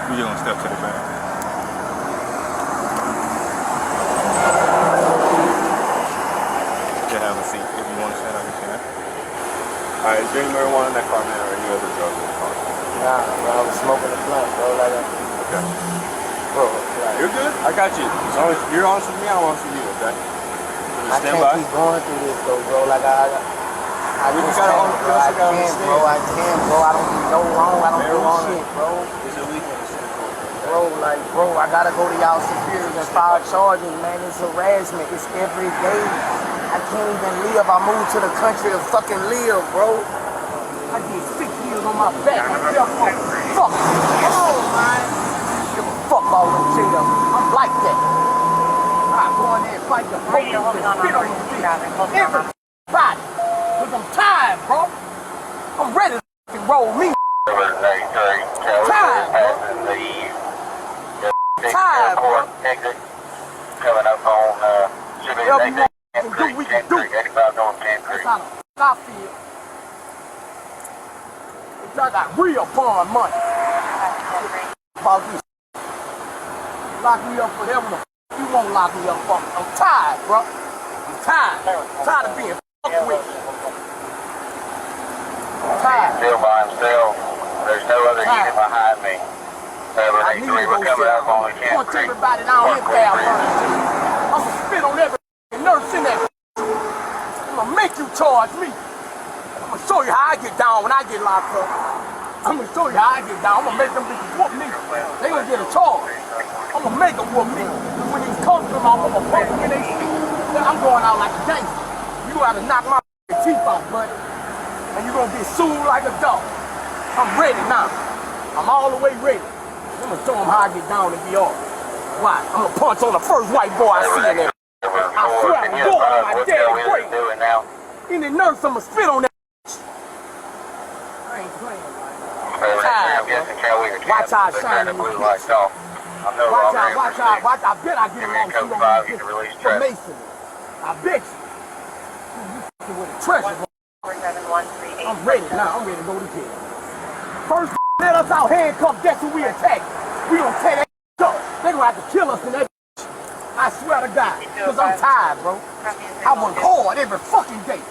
We just gonna step to the back. You can have a seat if you want to stand up, you can. Alright, is there any marijuana in that car, man, or any other drugs in the car? Nah, bro, I was smoking a blunt, bro. Like, okay. Bro, you're good. I got you. As long as you're honest with me, I'm honest with you, okay? I can't keep going through this, though, bro. Like, I just can't, bro. I can't, bro. I don't do no wrong. I don't do shit, bro. It's illegal. Bro, I gotta go to y'all superiors and file charges, man. It's harassment. It's every day. I can't even live. I moved to the country to fucking live, bro. I get 6 years on my back. Fuck. Come on, man. Give a fuck about them shit. I'm like that. I go in there and fight the police and spit on them shit. Everybody. Cause I'm tired, bro. I'm ready to fucking roll me. Tired, bro. Tired, bro. Coming up on we can do. That's how the I feel. I got real bond money. About this. Lock me up for whatever the f you won't lock me up for. I'm tired, bro. I'm tired. I'm tired of being fucked with. I'm tired. Still by himself. There's no other unit behind me. I need to go share. I want everybody down here bad money. I'm gonna spit on every nurse in there. I'm gonna make you charge me. I'm gonna show you how I get down when I get locked up. I'm gonna show you how I get down. I'm gonna make them bitches whoop me. They gonna get a charge. I'm gonna make them whoop me. When these cops come out, I'm gonna put them in their feet. Then I'm going out like a gangster. You gotta knock my teeth out, buddy. And you're gonna get sued like a dog. I'm ready now. I'm all the way ready. I'm gonna show them how I get down and be off. Why? I'm gonna punch on the first white boy I see in there. I swear to God, my daddy great. Any nurse, I'm gonna spit on that. I ain't playing. Tired, watch how I shine in this bitch. Watch out. I bet I get along with you for Mason. I bet you. You fucking with the treasure. I'm ready now. I'm ready to go to jail. First, let us out handcuffed. That's who we attack. We gonna tear that up. They gonna have to kill us in that. I swear to God, because I'm tired, bro. I work hard every fucking day.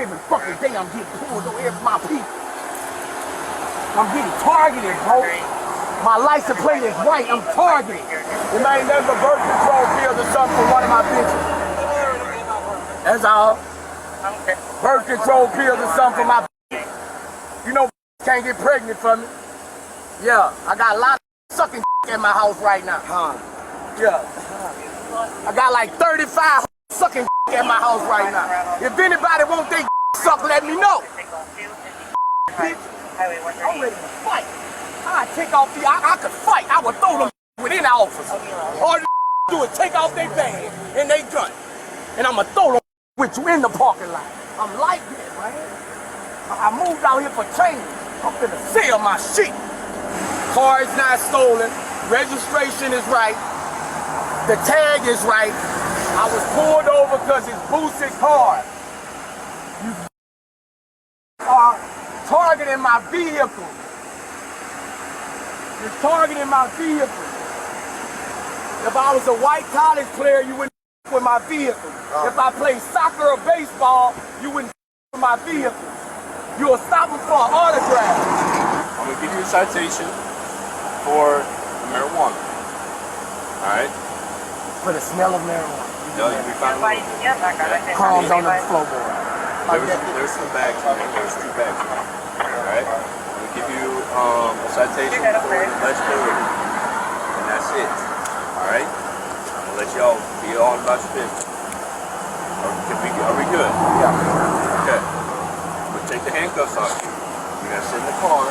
Every fucking day I'm getting pulled over my people. I'm getting targeted, bro. My license plate is white. I'm targeted. It ain't nothing but birth control pills or something for one of my bitches. That's all. Birth control pills or something for my bitch. You know can't get pregnant from me. Yeah, I got a lot of sucking in my house right now. Yeah. I got like 35 sucking in my house right now. If anybody want they suck, let me know. Bitch, I'm ready to fight. I take off the, I could fight. I would throw them within the office. All you do is take off their bag and they gun. And I'm gonna throw them with you in the parking lot. I'm like that, man. I moved out here for change. I'm finna sell my shit. Car is not stolen. Registration is right. The tag is right. I was pulled over because it's Boosie's car. You are targeting my vehicle. You're targeting my vehicle. If I was a white college player, you wouldn't with my vehicle. If I played soccer or baseball, you wouldn't with my vehicle. You'll stop me for an autograph. I'm gonna give you a citation for marijuana. Alright? For the smell of marijuana. No, you'll be fine. Crumbs on the floorboard. There's some bags in there. There's 2 bags in there. Alright? I'm gonna give you a citation for legibility. And that's it. Alright? I'm gonna let y'all be on about your business. Are we good? Yeah. Okay. We'll take the handcuffs off you. You're gonna sit in the car.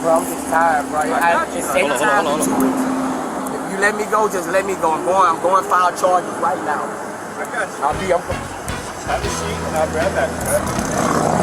Bro, I'm just tired, bro. It's 8 times in 2 weeks. If you let me go, just let me go. I'm going to file charges right now. I got you. I'll be up. Have a seat and I'll grab that.